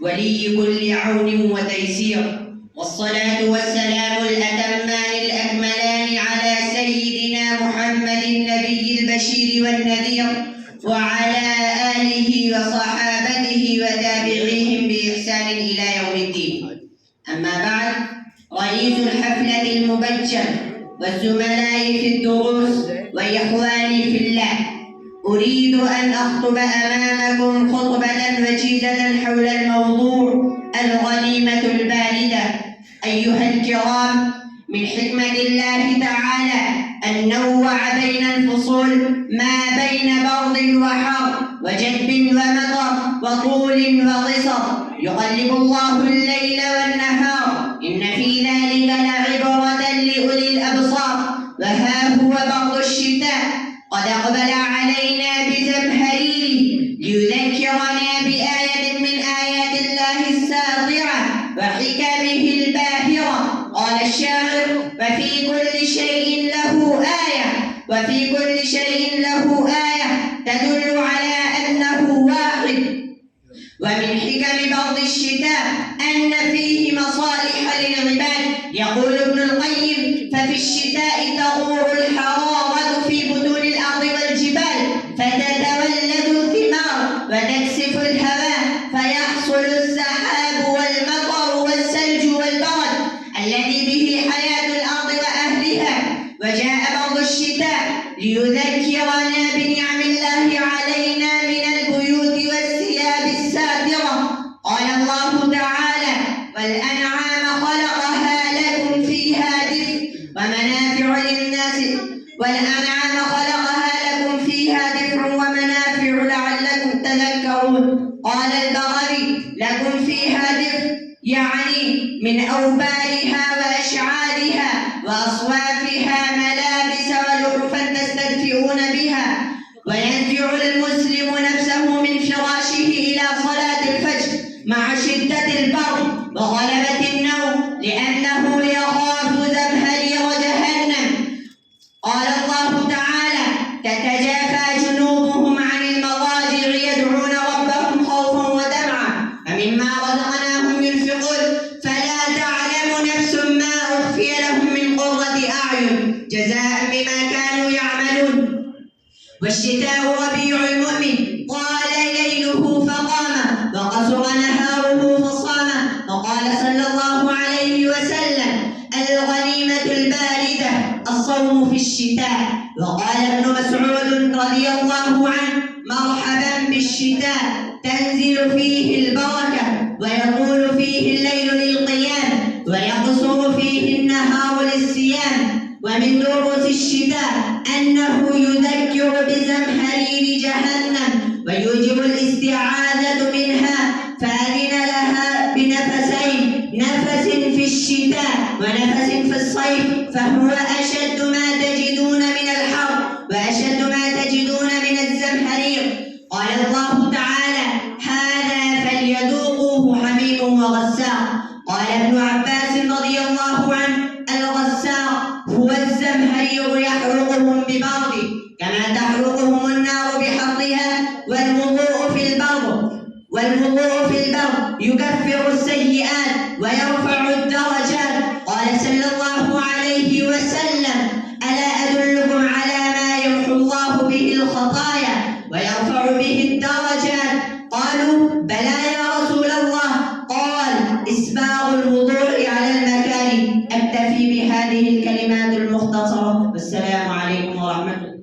ولي كل عون وتيسير، والصلاة والسلام الأتمان الأكملان على سيدنا محمد النبي البشير والنذير، وعلى آله وصحابته وتابعيهم بإحسان إلى يوم الدين. أما بعد، رئيس الحفلة المبجل والزملاء في الدروس وإخواني في الله، أريد أن أخطب أمامكم خطبة وجيزة حول الموضوع الغنيمة الباردة. أيها الكرام، من حكمة الله تعالى أن نوع بين الفصول ما بين برد وحر وجدب ومطر وطول وقصر، يقلب الله الليل والنهار، إن في ذلك لعبرة لأولي الأبصار. وها هو برد الشتاء قد أقبل علينا بزمهريره ليذكرنا بآية من آيات الله الساطعة وحكمه الباهرة. قال الشاعر: وفي كل شيء له آية، وفي كل شيء له آية تدل على أنه واحد. ومن حكم برد الشتاء أن فيه مصالح للعباد. يقول ابن القيم: ففي الشتاء تغور الحرارة في بطون الأرض والجبال، فتتولد الثمار وتكسف الهواء، فيحصل السحاب والمطر والثلج والبرد الذي به حياة الأرض وأهلها. وجاء برد الشتاء ليذكرنا بنعم الله علينا من البيوت والثياب الساترة. قال الله تعالى: والأنعام خلقها لكم فيها دفء ومنافع للناس، والأنعام خلقها لكم فيها دفء ومنافع لعلكم تذكرون. قال البغوي: لكم فيها دفء يعني من أوبارها وأشعارها وأصوافها ملابس ولحفا تستدفئون بها. وينزع المسلم نفسه من فراشه إلى صلاة الفجر مع شدة البرد وغلبة النوم، لأنه يخاف زمهرير جهنم. قال الله تعالى: تتجافى جنوبهم عن المضاجع يدعون ربهم خوفا وطمعا ومما رزقناهم ينفقون، فلا تعلم نفس ما أخفي لهم من قرة أعين جزاء بما كانوا يعملون. والشتاء ربيع المؤمن، طال ليله فقام وقصر نهاره فصام. وقال صلى الله عليه وسلم: الغنيمة الباردة الصوم في الشتاء. وقال ابن مسعود رضي الله عنه: مرحبا بالشتاء، تنزل فيه البركة، ويطول فيه الليل للقيام، ويقصر فيه النهار للصيام. ومن دروس الشتاء أنه يذكر بزمهرير جهنم ويوجب الاستعاذة منها، فأذن لها بنفسين: نفس في الشتاء ونفس في الصيف، فهو أشد ما تجدون من الحر وأشد ما تجدون من الزمهرير. قال الله تعالى: هذا فليذوقوه حميم وغساق. قال ابن عباس رضي الله عنه: الغساق هو الزمهرير يحرقهم ببرده كما تحرقهم النار بحرها. والوضوء في البرد يكفر السيئات ويرفع الدرجات. قال صلى الله عليه وسلم: ألا أدلكم على ما يمحو الله به الخطايا ويرفع به الدرجات؟ قالوا: بلى يا رسول الله. قال: إسباغ الوضوء على المكاره. أكتفي بهذه الكلمات المختصرة، والسلام عليكم ورحمة الله.